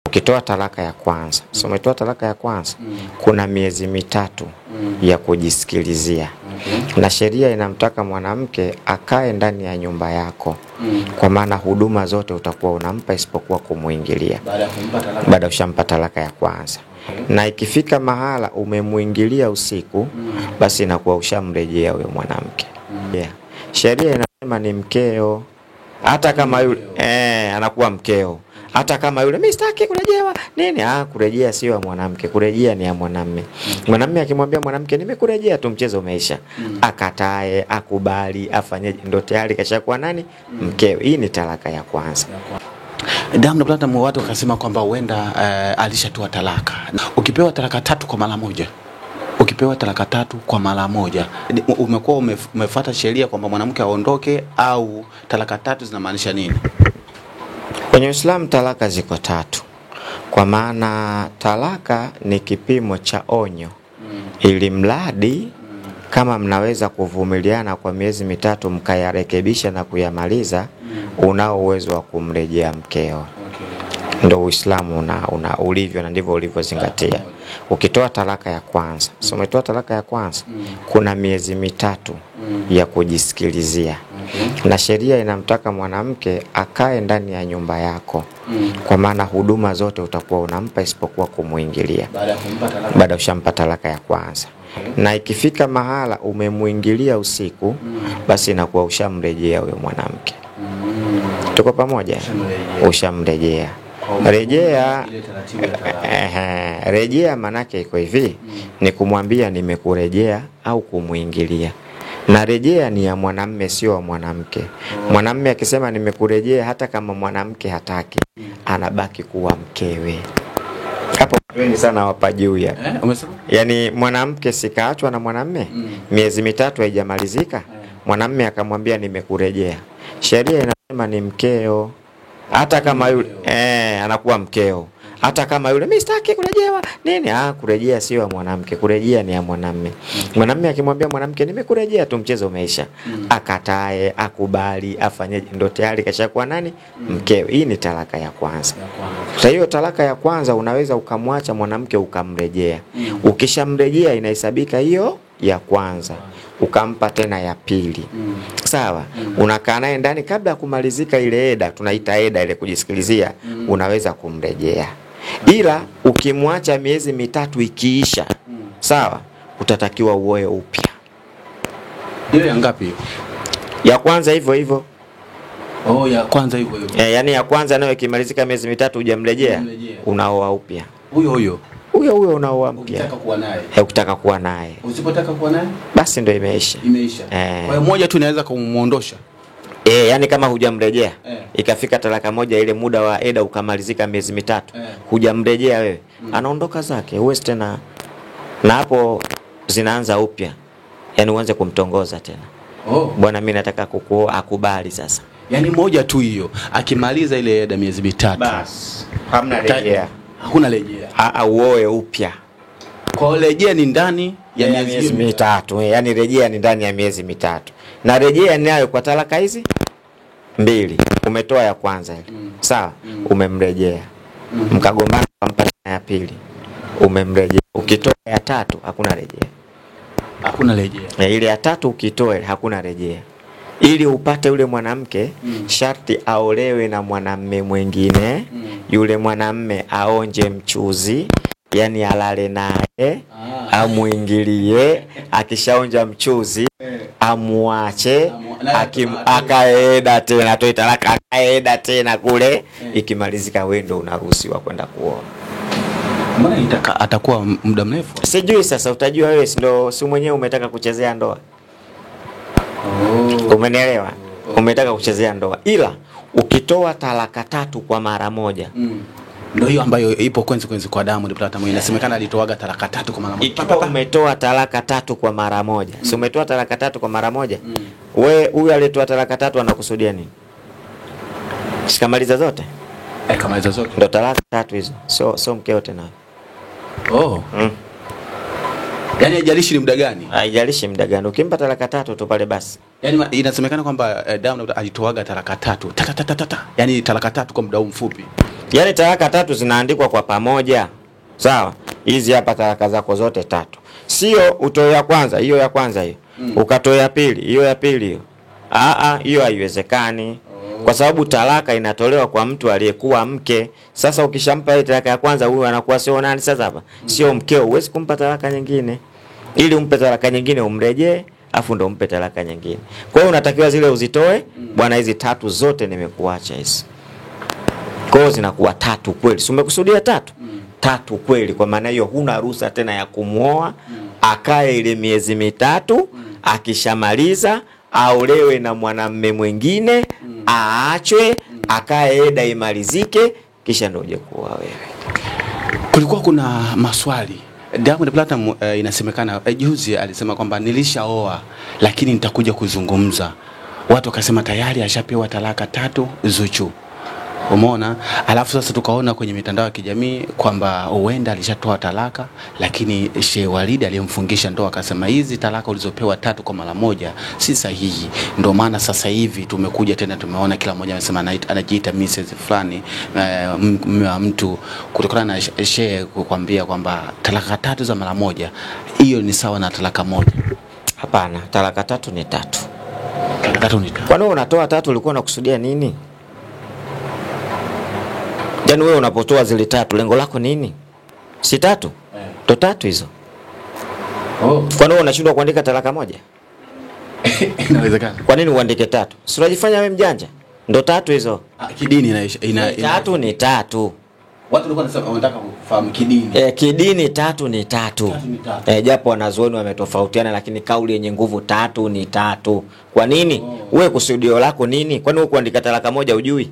Ukitoa talaka ya kwanza, so umetoa talaka ya kwanza, kuna miezi mitatu ya kujisikilizia. Na sheria inamtaka mwanamke akae ndani ya nyumba yako. Kwa maana huduma zote utakuwa unampa isipokuwa kumuingilia. Baada ushampa talaka ya kwanza. Na ikifika mahala umemuingilia usiku, basi inakuwa ushamrejea huyo mwanamke. Sheria inasema ni mkeo. Hata kama yule anakuwa mkeo. Hata kama yule mimi sitaki kurejewa nini, kurejea sio ya mwanamke, kurejea ni ya mwanamume. Mwanamume akimwambia mwanamke nimekurejea tu, mchezo umeisha. Akatae, akubali, afanyeje, ndo tayari kashakuwa nani, mkeo. Hii ni talaka ya kwanza. Damu na watu wakasema kwamba huenda alishatoa talaka. Ukipewa talaka 3 kwa mara moja, ukipewa talaka 3 kwa mara moja, umekuwa umefuata sheria kwamba mwanamke aondoke, au talaka 3 zinamaanisha nini? Kwenye Uislamu talaka ziko 3. Kwa maana talaka ni kipimo cha onyo. Ili mradi kama mnaweza kuvumiliana kwa miezi mitatu mkayarekebisha na kuyamaliza, unao uwezo wa kumrejea mkeo. Ndio Uislamu ulivyo na ndivyo ulivyozingatia. Ukitoa talaka ya kwanza, so umetoa talaka ya kwanza, kuna miezi mitatu ya kujisikilizia. Na sheria inamtaka mwanamke akae ndani ya nyumba yako. Kwa maana huduma zote utakuwa unampa isipokuwa kumuingilia. Baada ushampa talaka ya kwanza. Na ikifika mahala umemuingilia usiku, basi inakuwa ushamrejea huyo mwanamke. Tuko pamoja? Ushamrejea. Rejea manake iko hivi, ni kumwambia nimekurejea au kumuingilia. Na rejea ni ya mwanamume sio wa mwanamke. Mwanamume akisema nimekurejea, hata kama mwanamke hataki, anabaki kuwa mkewe. Hapo wengi sana wapajuya. Yaani mwanamke sikaachwa na mwanamume, miezi mitatu haijamalizika, mwanamume akamwambia nimekurejea. Sheria inasema ni mkeo. Hata kama yule anakuwa mkeo. Hata kama yule mimi sitaki kurejewa nini, kurejea sio ya mwanamke, kurejea ni ya mwanamume. Mwanamume akimwambia mwanamke nimekurejea tu, mchezo umeisha. Akatae, akubali, afanyeje, ndo tayari kashakuwa nani, mkeo. Hii ni talaka ya kwanza. Kwa hiyo talaka ya kwanza unaweza ukamwacha mwanamke ukamrejea. Ukishamrejea inahesabika hiyo ya kwanza, ukampa tena ya pili. Sawa? Unakaa naye ndani kabla ya kumalizika ile eda, tunaita eda ile kujisikilizia, unaweza kumrejea. Ila ukimwacha miezi mitatu ikiisha, sawa, utatakiwa uoe upya. Ile ya ngapi hiyo? Ya kwanza hivyo hivyo. Ya kwanza hivyo hivyo. Yaani ya kwanza nayo ikimalizika miezi mitatu hujamrejea, unaoa upya. Huyo unaoa mpya. Ukitaka kuwa naye. Ukitaka kuwa naye. Usipotaka kuwa naye, basi ndio imeisha. Kwa hiyo moja tu inaweza kumuondosha. Yani kama hujamrejea, ikafika talaka moja, ile muda wa eda ukamalizika miezi mitatu, hujamrejea wewe, anaondoka zake, uwezi tena. Na hapo zinaanza upya. Yani uanze kumtongoza tena. Bwana mimi nataka kukuoa, akubali sasa. Yani moja tu hiyo, akimaliza ile eda miezi mitatu, basi hamna rejea. Hakuna rejea. Uoe upya. Kwa rejea ni ndani ya miezi mitatu. Yani rejea ni ndani ya miezi mitatu. Na rejea nayo kwa talaka hizi 2. Umetoa ya kwanza ile. Sawa? Umemrejea. Mkagombana kumpa ya pili. Umemrejea. Ukitoa ya 3 hakuna rejea. Hakuna rejea. Ile ya 3 ukitoa hakuna rejea. Ili upate yule mwanamke, sharti aolewe na mwanamume mwingine. Yule mwanamume aonje mchuzi, yani alale naye, amuingilie. Akishaonja mchuzi, amuache, akaeda tena, toe talaka, akaeda tena kule. Ikimalizika wewe ndo unaruhusiwa kwenda kuoa. Mbona atakuwa muda mrefu? Sijui sasa, utajua wewe, ndio si mwenyewe umetaka kuchezea ndoa. Umenielewa? Umetaka kuchezea ndoa. Ila ukitoa talaka 3 kwa mara moja, ndio hiyo ambayo ipo consequence kwa Damu ndipo hata mwenyewe inasemekana alitoaga talaka 3 kwa mara moja. Ikiwa umetoa talaka 3 kwa mara moja, si umetoa talaka 3 kwa mara moja, wewe huyu aliyetoa talaka 3 anakusudia nini? Sikamaliza zote? Kamaliza zote. Ndio talaka 3 hizo. So mkeo tena. Yaani haijalishi ni muda gani? Haijalishi muda gani. Ukimpa talaka 3 tu pale basi. Yaani inasemekana kwamba Diamond alitoaga talaka 3. Yaani talaka 3 kwa muda mfupi. Yaani talaka 3 zinaandikwa kwa pamoja. Sawa? Hizi hapa talaka zako zote 3. Sio utoe ya kwanza, hiyo ya kwanza hiyo. Ukatoa ya pili, hiyo ya pili hiyo. Hiyo haiwezekani. Kwa sababu talaka inatolewa kwa mtu aliyekuwa mke. Sasa ukishampa ile talaka ya kwanza, huyu anakuwa sio nani sasa hapa? Sio mkeo, huwezi kumpa talaka nyingine. Ili umpe talaka nyingine umrejee, afu ndo umpe talaka nyingine. Kwa hiyo unatakiwa zile uzitoe, bwana hizi 3 zote nimekuacha hizi. Kwa hiyo zinakuwa 3 kweli. Si umekusudia 3? 3 kweli, kwa maana hiyo huna ruhusa tena ya kumuoa, akae ile miezi 3, akishamaliza aolewe na mwanamume mwingine, aachwe, akae eda imalizike, kisha ndio uje kuoa wewe. Kulikuwa kuna maswali. Diamond Platinum inasemekana juzi alisema kwamba nilishaoa lakini nitakuja kuzungumza. Watu wakasema tayari ashapewa talaka 3 Zuchu. Umeona? Alafu sasa tukaona kwenye mitandao ya kijamii kwamba huenda alishatoa talaka, lakini Sheikh Walid aliyemfungisha ndoa akasema hizi talaka ulizopewa 3 kwa mara moja si sahihi. Ndio maana sasa hivi tumekuja tena tumeona kila mmoja anasema anajiita Mrs fulani mume wa mtu, kutokana na Sheikh kukwambia kwamba talaka 3 za mara moja hiyo ni sawa na talaka moja. Hapana, talaka 3 ni 3. Talaka 3 ni 3. Kwa nini unatoa 3? Ulikuwa unakusudia nini? Yaani wewe unapotoa zile 3 lengo lako nini? Si 3? Ndo 3 hizo. Kwa nini unashindwa kuandika talaka moja? Inawezekana. Kwa nini uandike 3? Si unajifanya wewe mjanja? Ndo 3 hizo. Kidini 3 ni 3. Watu walikuwa wanataka kufahamu kidini. Kidini 3 ni 3. Japo wanazuoni wametofautiana, lakini kauli yenye nguvu 3 ni 3. Kwa nini? Wewe kusudio lako nini? Kwani wewe kuandika talaka moja hujui?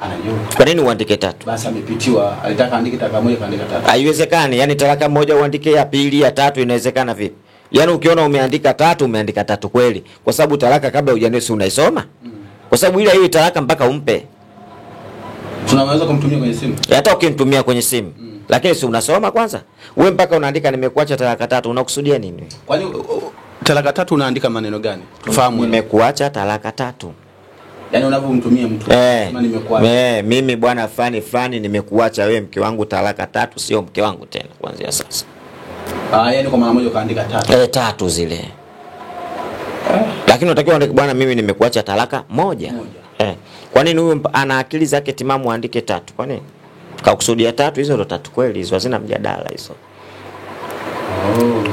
Anajua. Kwa nini uandike 3? Basi amepitiwa, alitaka andike talaka moja kaandika 3. Haiwezekani. Yaani talaka moja uandike ya pili, ya 3 inawezekana vipi? Yaani ukiona umeandika 3, umeandika 3 kweli. Kwa sababu talaka kabla hujanisi unaisoma. Kwa sababu ile hiyo talaka mpaka umpe. Tunaweza kumtumia kwenye simu. Hata ukimtumia kwenye simu. Lakini si unasoma kwanza? Wewe mpaka unaandika nimekuacha talaka 3, unakusudia nini? Kwani talaka 3 unaandika maneno gani? Tufahamu. Nimekuacha talaka 3. Yaani unapomtumia mtu kama nimekuacha. Mimi bwana fulani nimekuacha wewe mke wangu talaka 3, sio mke wangu tena kuanzia sasa. Yaani kwa mara moja kaandika 3. 3 zile. Lakini unatakiwa bwana mimi nimekuacha talaka moja. Kwa nini huyo ana akili zake timamu andike 3? Kwa nini? Kakusudia 3 hizo ndo 3 kweli, hizo hazina mjadala hizo.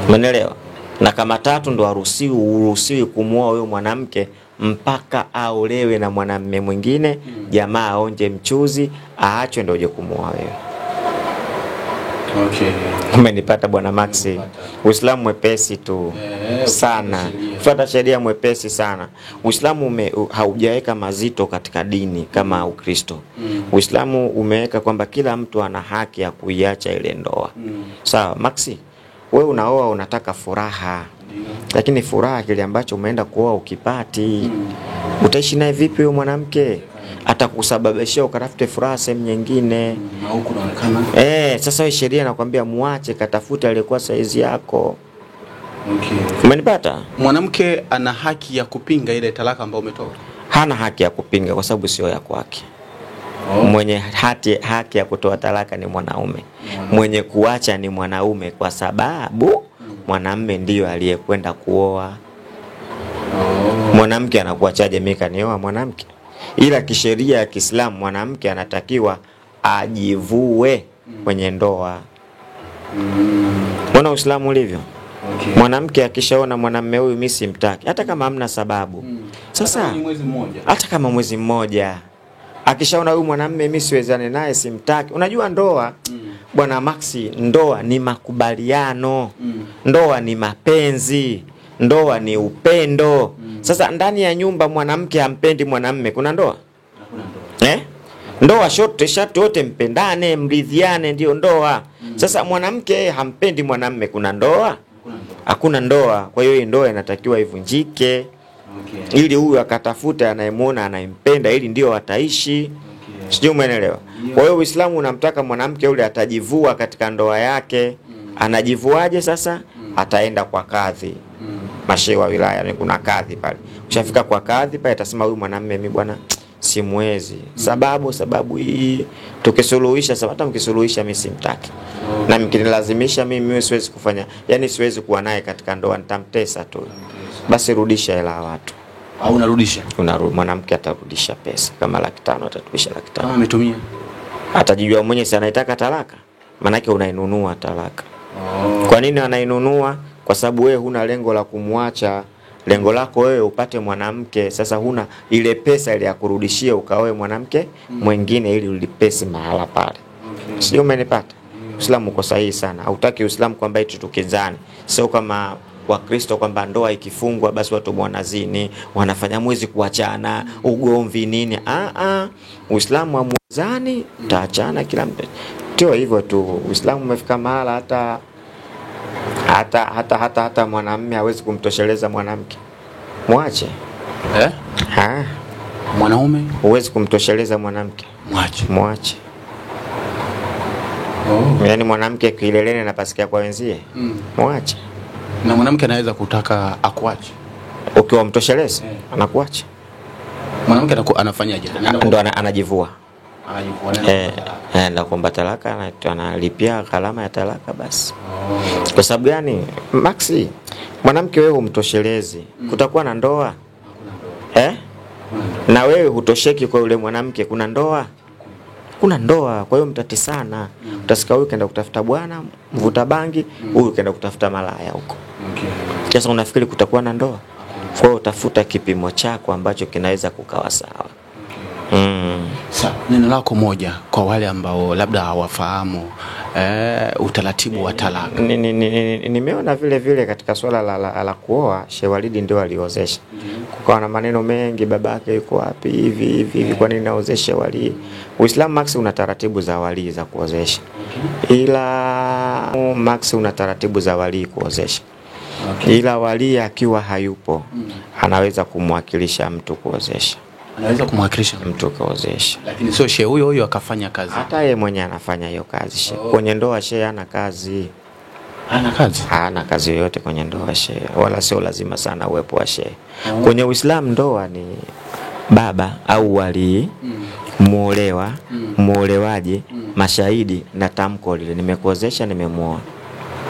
Umeelewa? Na kama 3 ndo uruhusiwi kumuoa huyo mwanamke mpaka aolewe na mwanamume mwingine, jamaa aonje mchuzi, aachwe ndio uje kumuoa wewe. Okay. Umenipata bwana Maxi? Uislamu mwepesi tu sana. Fuata sheria mwepesi sana. Uislamu haujaweka mazito katika dini kama Ukristo. Uislamu umeweka kwamba kila mtu ana haki ya kuiacha ile ndoa. Sawa, Maxi? Wewe unaoa unataka furaha. Lakini furaha kile ambacho umeenda kuoa ukipati, utaishi naye vipi huyo mwanamke? Atakusababishia ukatafute furaha sehemu nyingine. Na huko unaonekana. Sasa wewe sheria inakwambia muache, katafuta aliyekuwa saizi yako. Okay. Umenipata? Mwanamke ana haki ya kupinga ile talaka ambayo umetoa? Hana haki ya kupinga kwa sababu sio ya kwake. Mwenye haki ya kutoa talaka ni mwanaume. Mwenye kuacha ni mwanaume kwa sababu mwanamume ndiyo aliyekwenda kuoa. Mwanamke anakuachaje mimi kanioa mwanamke? Ila kisheria ya Kiislamu mwanamke anatakiwa ajivue kwenye ndoa. Mbona Uislamu ulivyo? Okay. Mwanamke akishaona mwanamume huyu mimi simtaki, hata kama hamna sababu. Sasa hata kama mwezi mmoja akishaona huyu mwanamume mimi siwezane naye, simtaki. Unajua ndoa bwana Maxi, ndoa ni makubaliano. Ndoa ni mapenzi. Ndoa ni upendo. Sasa ndani ya nyumba mwanamke hampendi mwanamume, kuna ndoa? Hakuna ndoa. Ndoa shoti wote mpendane, mridhiane, ndio ndoa. Sasa mwanamke hampendi mwanamume, kuna ndoa? Hakuna ndoa. Kwa hiyo hii ndoa inatakiwa ivunjike. Okay. Ili huyu akatafuta anayemuona anayempenda, ili ndio ataishi. Okay. Sijui umeelewa? Kwa hiyo Uislamu unamtaka mwanamke yule atajivua katika ndoa yake. Anajivuaje sasa? ataenda kwa kadhi. Mashehe wa wilaya ni kuna kadhi pale. Ukishafika kwa kadhi pale atasema huyu mwanamume mimi bwana simwezi. Sababu hii tukisuluhisha, hata mkisuluhisha mimi simtaki. Na mkinilazimisha mimi siwezi kufanya, yani siwezi kuwa naye katika ndoa, nitamtesa tu. Basi rudisha hela ya watu. Au unarudisha? Mwanamke atarudisha pesa kama 500 atarudisha 500. Kama ametumia atajijua mwenyewe si anaitaka talaka. Maana yake unainunua talaka. Kwa nini anainunua? Kwa sababu wewe huna lengo la kumwacha. Lengo lako wewe upate mwanamke. Sasa huna ile pesa ile ya kurudishia ukaoe mwanamke mwingine ili ulipesi mahala pale. Sio, umenipata? Uislamu uko sahihi sana. Hautaki Uislamu kwamba eti tukizani. Sio kama Wakristo kwamba ndoa ikifungwa basi watu wanazini, wanafanya mwezi kuachana, ugomvi nini. Uislamu hamwezani, taachana kila mtu. Ndio hivyo tu. Uislamu umefika mahala hata mwanamume hawezi kumtosheleza mwanamke. Mwache. Mwanaume huwezi kumtosheleza mwanamke. Mwache. Yaani mwanamke kileleni na pasikia kwa wenzie. Mwache. Na mwanamke anaweza kutaka akuache. Ukiwa mtosheleza anakuacha. Mwanamke anafanyaje? Ndo anajivua. Na kuomba talaka na analipia gharama ya talaka basi. Kwa sababu gani? Maxi, mwanamke wewe umtoshelezi, kutakuwa na ndoa? Na wewe hutosheki kwa yule mwanamke, kuna ndoa? Kuna ndoa. Kwa hiyo mtatisana. Utasika huyu kaenda kutafuta bwana mvuta bangi, huyu kaenda kutafuta malaya huko. Sasa unafikiri kutakuwa na ndoa? Kwa hiyo utafuta kipimo chako ambacho kinaweza kukawa sawa. Sawa, neno lako moja kwa wale ambao labda hawafahamu utaratibu wa talaka. Nimeona vile katika swala la kuoa, Sheikh Walidi ndio aliozesha. Kukawa na maneno mengi, babake yuko wapi hivi kwa nini naozesha wali? Uislamu Max una taratibu za wali za kuozesha. Ila Max una taratibu za wali kuozesha. Ila wali akiwa hayupo anaweza kumwakilisha mtu kuozesha. Anaweza kumwakilisha mtu kuozesha. Lakini sio shehe huyo akafanya kazi. Hata yeye mwenyewe anafanya hiyo kazi shehe. Kwenye ndoa shehe hana kazi. Hana kazi yoyote kwenye ndoa shehe. Wala sio lazima sana uwepo wa shehe. Kwenye Uislamu ndoa ni baba au wali, muolewa, muolewaji, mashahidi na tamko lile nimekuozesha nimemuoa.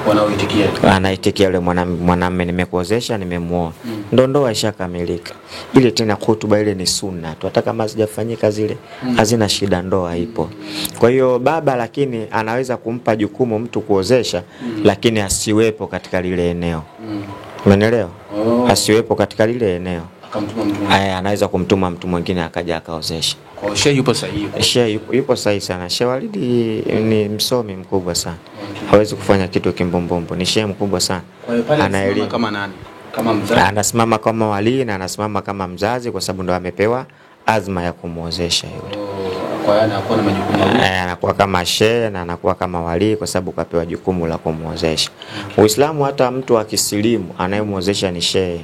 Wanaoitikia. Anaitikia yule mwanamume nimekuozesha nimemuoa. Ndoa ishakamilika. Ile tena hutuba ile ni sunna tu. Hata kama hazijafanyika zile hazina shida, ndoa ipo. Kwa hiyo baba lakini anaweza kumpa jukumu mtu kuozesha lakini asiwepo katika lile eneo. Umeelewa? Asiwepo katika lile eneo. Akamtuma mtu. Anaweza kumtuma mtu mwingine akaja akaozesha. Kwa shehe yupo sahihi. Shehe yupo sahihi sana. Shehe Walidi ni msomi mkubwa sana. Hawezi kufanya kitu kimbombombo. Ni shehe mkubwa sana. Anaelewa kama nani? Kama mzazi. Anasimama kama wali na anasimama kama mzazi kwa sababu ndo amepewa azma ya kumuozesha yule. Kwa hiyo anakuwa na majukumu mawili. Anakuwa kama shehe na anakuwa kama wali kwa sababu kapewa jukumu la kumuozesha. Uislamu hata mtu akisilimu anayemuozesha ni shehe.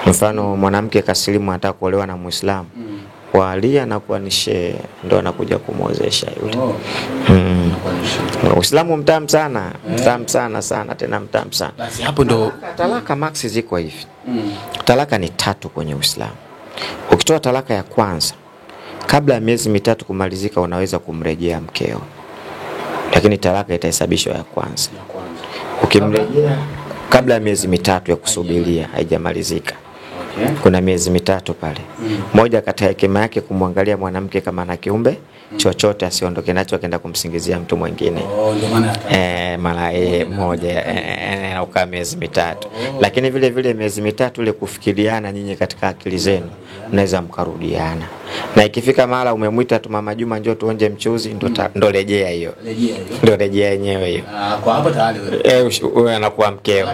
Mfano mwanamke kasilimu anataka kuolewa na Muislamu. Wali anakuwa ni shehe ndo anakuja kumuozesha yule. Uislamu mtamu sana, sana tena mtamu sana. Basi hapo ndo talaka Max ziko hivi. Talaka ni 3 kwenye Uislamu. Ukitoa talaka ya kwanza kabla ya miezi 3 kumalizika unaweza kumrejea mkeo. Lakini talaka itahesabishwa ya kwanza. Ukimrejea kabla ya miezi 3 ya kusubiria haijamalizika. Kuna miezi 3 pale. Moja kati ya hekima yake kumwangalia mwanamke kama ana kiumbe chochote asiondoke nacho akaenda kumsingizia mtu mwingine. ndio maana mara moja ukaa miezi 3. Lakini vile miezi 3 ile kufikiriana nyinyi katika akili zenu mnaweza mkarudiana. Na ikifika mara umemwita tu Mama Juma njoo tuonje mchuzi ndo rejea hiyo. Ndio rejea yenyewe hiyo. Kwa hapa tayari wewe anakuwa mkeo.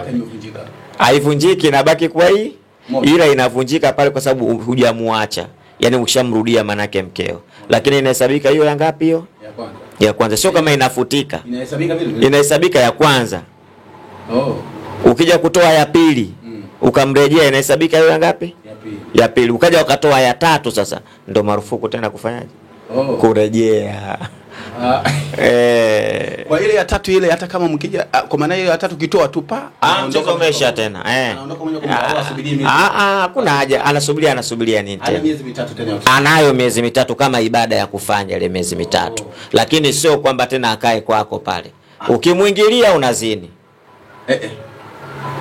Haivunjiki, inabaki kwa hii ila inavunjika pale kwa sababu hujamuacha. Yaani ukishamrudia manake mkeo. Lakini inahesabika hiyo ya ngapi hiyo? Ya kwanza. Sio kama inafutika. Inahesabika vile. Inahesabika ya kwanza. Ukija kutoa ya pili, ukamrejea inahesabika hiyo ya ngapi? Ya pili. Ukaja ukatoa ya 3 sasa ndo marufuku tena kufanyaje? Kurejea. Kwa ile ya tatu ile hata kama mkija kwa maana ile ya tatu kitoa tu pa mchezo umesha tena. Anaondoka mwenye kwa asubiri miezi. Hakuna haja, anasubiria nini tena? Ana miezi mitatu tena. Anayo miezi mitatu kama ibada ya kufanya ile miezi mitatu. Lakini sio kwamba tena akae kwako pale. Ukimuingilia unazini.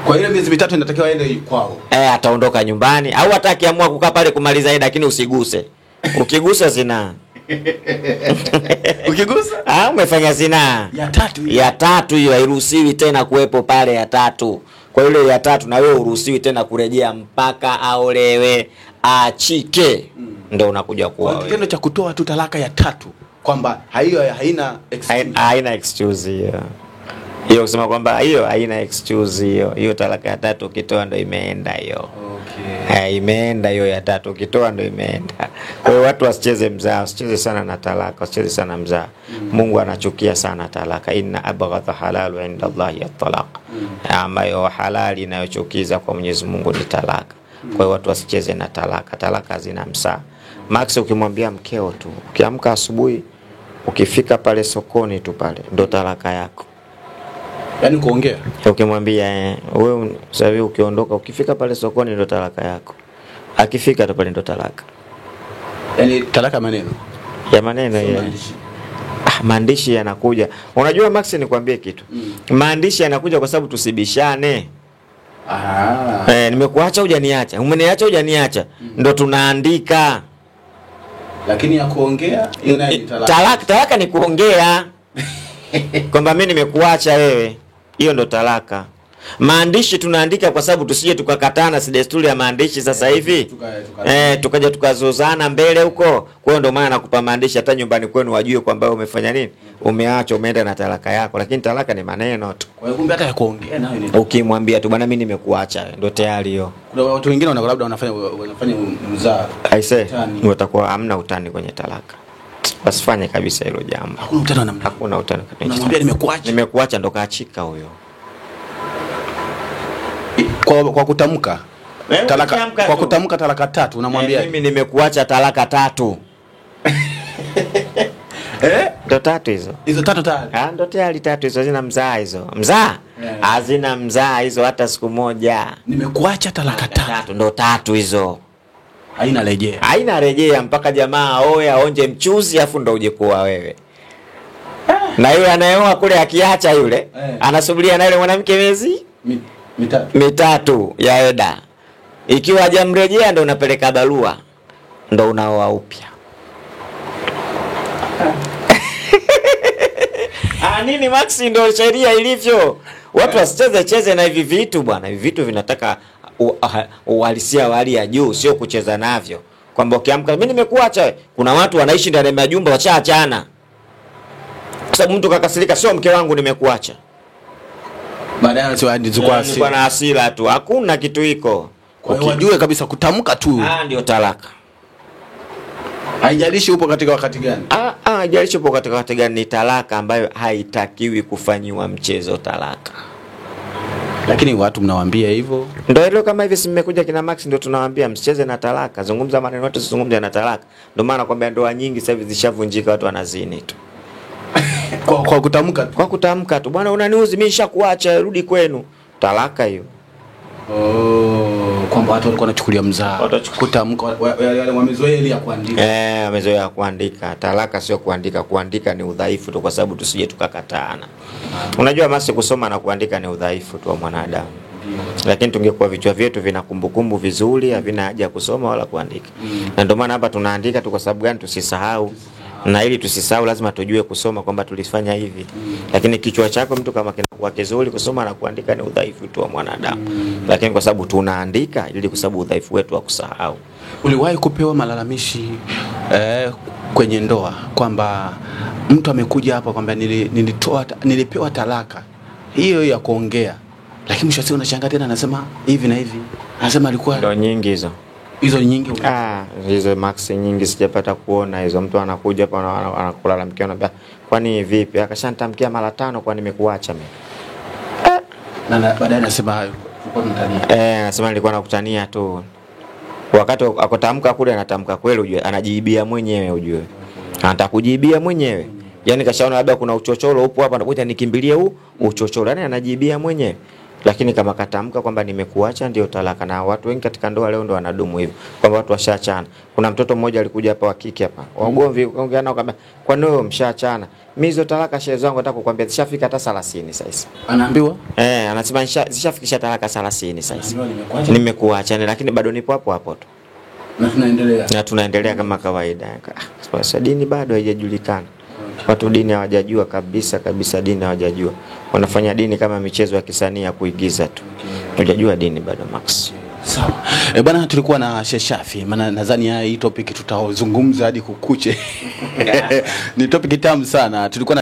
Kwa ile miezi mitatu inatakiwa aende kwao. Ataondoka nyumbani au hata akiamua kukaa pale kumaliza ile, lakini usiguse. Ukigusa zina. Ukigusa? Umefanya zina. Ya tatu hiyo hairuhusiwi tena kuwepo pale ya tatu. Kwa ile ya tatu na wewe uruhusiwi tena kurejea mpaka aolewe, achike. Ndio unakuja kuoa. Kwa kitendo cha kutoa tu talaka ya tatu kwamba haina excuse. Haina excuse hiyo. Hiyo kusema kwamba hiyo haina excuse hiyo. Hiyo talaka ya tatu ukitoa ndio imeenda hiyo. Okay. Imeenda hiyo ya tatu ukitoa ndio imeenda. Kwa hiyo watu wasicheze mzaa, wasicheze sana na talaka, wasicheze sana mzaa. Mungu anachukia sana talaka. Inna abghadha halalu inda Allahi at-talaq. Ambayo halali inayochukiza kwa Mwenyezi Mungu ni talaka. Kwa hiyo watu wasicheze na talaka. Talaka zina msaa. Max, ukimwambia mkeo tu, ukiamka asubuhi, ukifika pale sokoni tu pale, ndo talaka yako. Yaani kuongea. Ukimwambia wewe sasa ukiondoka, ukifika pale sokoni ndo talaka yako. Akifika tu pale ndo talaka. Yaani talaka maneno. Ya maneno ya. Maandishi yanakuja. Unajua Max, nikwambie kitu. Maandishi yanakuja kwa sababu tusibishane. Nimekuacha hujaniacha, umeniacha hujaniacha, ndo tunaandika. Lakini ya kuongea hiyo nayo ni talaka. Talaka ni kuongea. Kwamba mimi nimekuacha wewe, hiyo ndo talaka. Maandishi tunaandika kwa sababu tusije tukakatana, si desturi ya maandishi sasa hivi. Tukaja tukazozana mbele huko. Kwa hiyo ndo maana nakupa maandishi hata nyumbani kwenu wajue kwamba umefanya nini. Umeacha, umeenda na talaka yako, lakini talaka ni maneno tu. Kwa hiyo kumbe hata ya kuongea nayo ni. Ukimwambia tu bwana mimi nimekuacha, ndo tayari hiyo. Kuna watu wengine labda wanafanya mzaa. Watakuwa hamna utani kwenye talaka. Wasifanye kabisa hilo jambo. Hakuna utani namna. Hakuna utani kabisa. Unamwambia nimekuacha. Nimekuacha ndo kaachika huyo. Kwa kutamka talaka, kwa kutamka talaka tatu unamwambia mimi nimekuacha talaka tatu. Ndo tatu hizo. Hizo tatu tayari. Ndo tayari tatu hizo, hazina mzaa hizo. Mzaa? Hazina mzaa hizo hata siku moja. Nimekuacha talaka tatu. Ndo tatu hizo. Haina rejea mpaka jamaa aoe aonje mchuzi afu ndo uje kuoa wewe. Na yule anayeoa kule akiacha yule anasubiria na yule mwanamke miezi mitatu ya eda. Ikiwa hajamrejea ndo unapeleka barua, ndo unaoa upya. Nini Max, ndo sheria ilivyo. Watu wasicheze na hivi vitu bwana. Hivi vitu vinataka uhalisia wa hali ya juu, sio kucheza navyo. Kwamba ukiamka mimi nimekuacha, kuna watu wanaishi ndani ya majumba wachaachana. Kwa sababu mtu kakasirika, sio mke wangu nimekuacha. Baadaye anachukua na hasira tu. Hakuna kitu hiko. Kwa hiyo wajue kabisa kutamka tu. Ndio talaka. Haijalishi upo katika wakati gani. Haijalishi upo katika wakati gani, ni talaka ambayo haitakiwi kufanyiwa mchezo talaka. Lakini watu mnawaambia hivyo. Ndio ile kama hivi simekuja kina Max ndio tunawaambia msicheze na talaka. Zungumza maneno yote, zungumza na talaka. Ndio maana kwamba ndoa nyingi sasa hivi zishavunjika, watu wanazini tu. Kwa kutamka tu. Kwa kutamka tu. Bwana unaniuzi, mimi nishakuacha, rudi kwenu. Talaka hiyo. Kwamba watu walikuwa wanachukulia mzaa. Kutamka wamezoea ile ya kuandika. Wamezoea kuandika. Talaka sio kuandika. Kuandika ni udhaifu tu, kwa sababu tusije tukakataana. Unajua Masi, kusoma na kuandika ni udhaifu tu wa mwanadamu. Lakini tungekuwa vichwa vyetu vina kumbukumbu vizuri, havina haja ya kusoma wala kuandika. Na ndio maana hapa tunaandika tu, kwa sababu gani? Tusisahau. Na ili tusisahau lazima tujue kusoma kwamba tulifanya hivi. Lakini kichwa chako mtu kama kinakuwa kizuri, kusoma na kuandika ni udhaifu tu wa mwanadamu. Lakini kwa sababu tunaandika ili kwa sababu udhaifu wetu wa kusahau. Uliwahi kupewa malalamishi kwenye ndoa kwamba mtu amekuja hapa kwamba nilipewa talaka hiyo ya kuongea, lakini mwisho unashangaa tena anasema hivi na hivi, anasema alikuwa ndo nyingi hizo. Hizo nyingi hizo Max nyingi sijapata kuona hizo. Mtu anakuja hapa anakulalamikia, anambia kwani vipi, akashantamkia mara 5 kwa nimekuacha mimi. Na baadaye anasema hayo ulikuwa unatania. Anasema nilikuwa nakutania tu. Wakati akotamka kule anatamka kweli, ujue anajibia mwenyewe, ujue anataka kujibia mwenyewe. Yani kashaona labda kuna uchochoro upo hapa, ngoja nikimbilie huu uchochoro. Yani anajibia mwenyewe. Lakini kama katamka kwamba nimekuacha ndio talaka, na watu wengi katika ndoa leo ndio wanadumu hivyo kwamba watu washaachana. Kuna mtoto mmoja alikuja hapa wa kike hapa, wagomvi kaongea nao kwamba kwa nini mshaachana? Mimi hizo talaka shehe zangu nataka kukwambia zishafika hata 30 sasa. Anaambiwa Anasema zishafikisha talaka 30 sasa. Nimekuacha lakini bado nipo hapo hapo tu. Na tunaendelea kama kawaida. Sasa dini bado haijajulikana. Watu dini hawajajua kabisa, dini hawajajua. Wanafanya dini kama michezo ya kisanii ya kuigiza tu. Hujajua dini bado Max. Sawa. Bwana, tulikuwa na Sheikh Shafii, maana nadhani hii topic tutazungumza hadi kukuche. Ni topic tamu sana. Tulikuwa